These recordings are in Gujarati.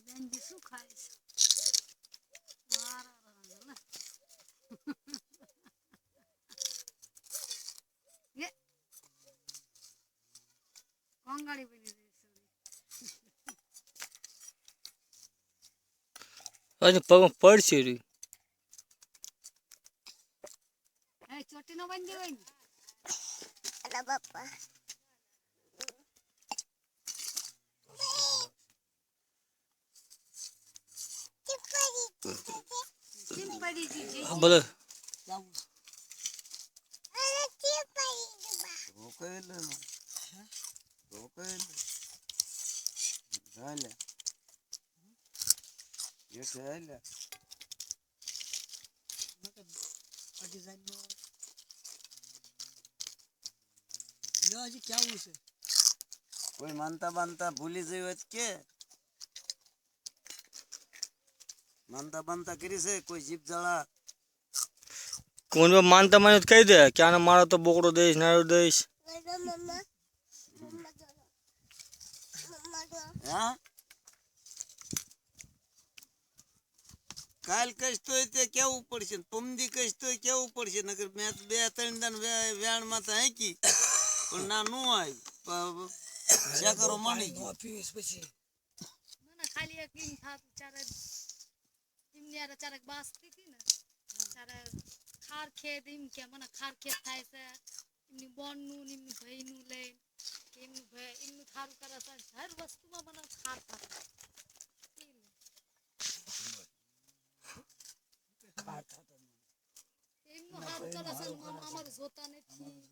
બેનજી શું ખાય છે? કોંગાળી બની રહી અને પગ પડશે રી હે ચોટી નો બંધી હોય ને અલા બાપા ચીમ પડી જી જી બોલો કોઈ માનતા બાંધતા ભૂલી જઈ કે માનતા બાંધતા કરી છે કોઈ જીપ જળા કોણ માનતા માને કહી દે કે આને મારો તો બોકડો દઈશ નાડો દઈશ હા કાલ કહીશ તોય તે કેવું પડશે પમદી કહીશ તોય કેવું પડશે નકર મેં 2-3 દાન વેણ માં તો હાકી પણ ના નો આવી કરો મળી મને ખાલી એક ઈન થાતું ચારે ઇમનિયાર ચારક બાસતી હતી ને ચારે ખાર ખેત એમ કે મને ખાર ખેત થાય છે એમની બોન નું એમની ભાઈ નું લઈ એમનું ભાઈ એમનું થારું કરે છે હર વસ્તુમાં મને ખાર થાય એમનું હારું કરે છે અમારું જોતા નથી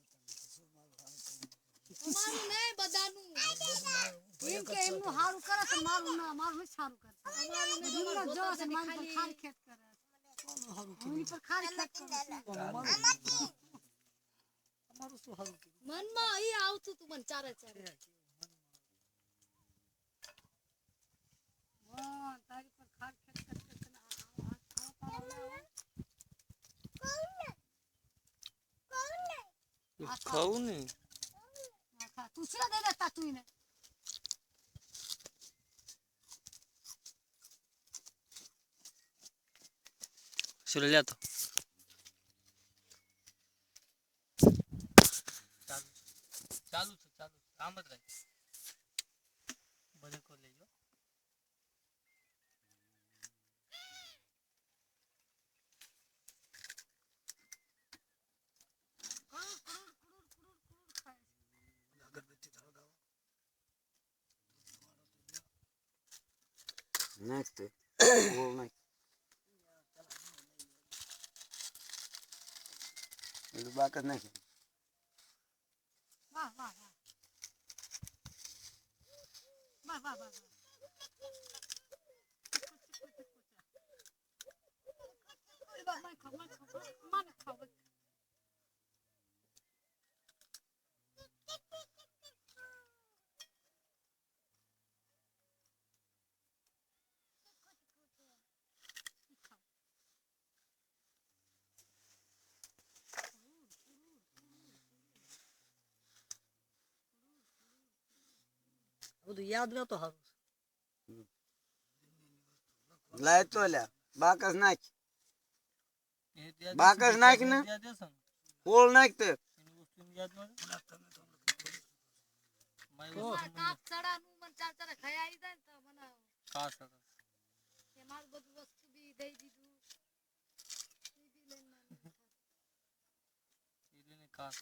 અમારું નહીં બધાનું એમ કે એમનું હારું કરે છે મારું ના મારું સારું કરે અમારું ને એમનો જો છે મારી પર ખાર ખેત કરે એની પર ખાર ખેત કરે અમારું શું હારું મનમાં ઈ આવતું તું મને ચારે ચારે વાહ તારી પર ખાર ખેત કરે ખાવું ને તું શું દે દેતા તું ને ચલો લે તો ચાલુ છે ચાલુ આમ જ રાખ બધે કો લેજો next all night એ બાક જ નાખી વાહ વાહ વાહ વાહ વાહ વાહ બધું યાદ નતો હારું લાય તો લ્યા બાકસ નાખ ને કોળ નાખ તે કાપ ચડાનું મન ચાર ચાર ખાઈ આવી જાય ને તો મને ખાસ કે મારું બધું વસ્તુ બી દઈ દીધું ઈ બી લઈને એને ખાસ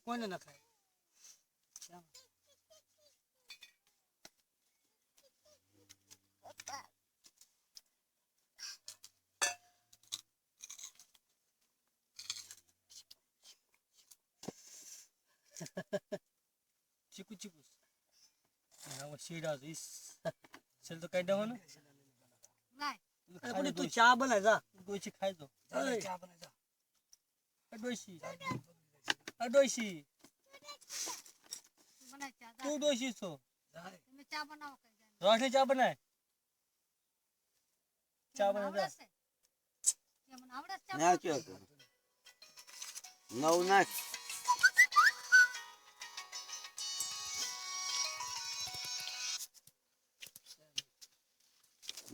કોઈને ના ખાય ચીકુ ચીકુ ના શીડા ઇસ ચલ તો કાઈ દેવાનો લાય તું ચા બનાય જા ડોશી ખાઈ દો ચા બનાય જા ડોશી બનાય ચા તું ડોશી છો તમે ચા બનાવો કઈ જાય રોશની ચા બનાય ચા બનાય મને આવડે ચા નાખ્યો તો નવ નાખ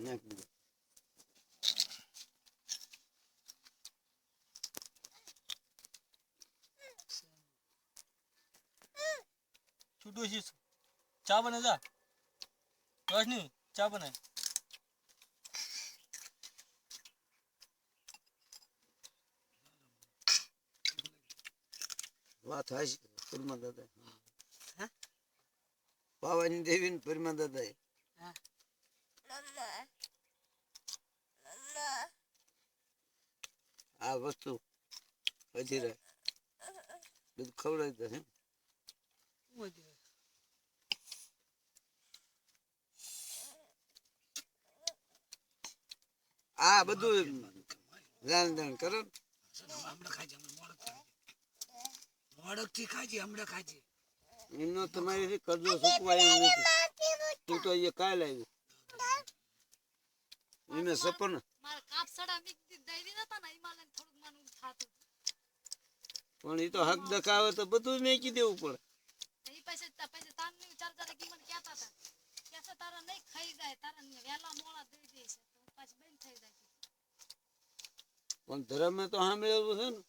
નાખી દે. છૂટું છે ચા બને જા રોશની ચા બનાય વાત હાચી પરમા દાદા હા? બાવાની દેવી ને પરમા દાદા મમ્મા મમ્મા આ વસ્તુ હજી રહે બધું ખવડાવી દે હે હું હતી. આ બધું જાણ જાણ કરો ને. હમણાં ખાજે મોડક થી ખાજે હમણાં ખાજે. એમનો તમારી કરજો સુકવાયું નથી તું તો એ કાલ આવી એને સપન મારા કાપ સડા મીક દઈ દીધા હતા ને એમાં લઈને થોડુંક માનું થાતું પણ એ તો હક દખાવે તો બધું મેકી દેવું પડે એ પછી તારની ચાર ચાર કી મને કહેતા હતા કેસે તારા નહીં ખાઈ જાય તારા વેલા મોળા દઈ દે છે તો પાછી બંધ થઈ જાય પણ ધર્મે તો સાંભળેલું છે ને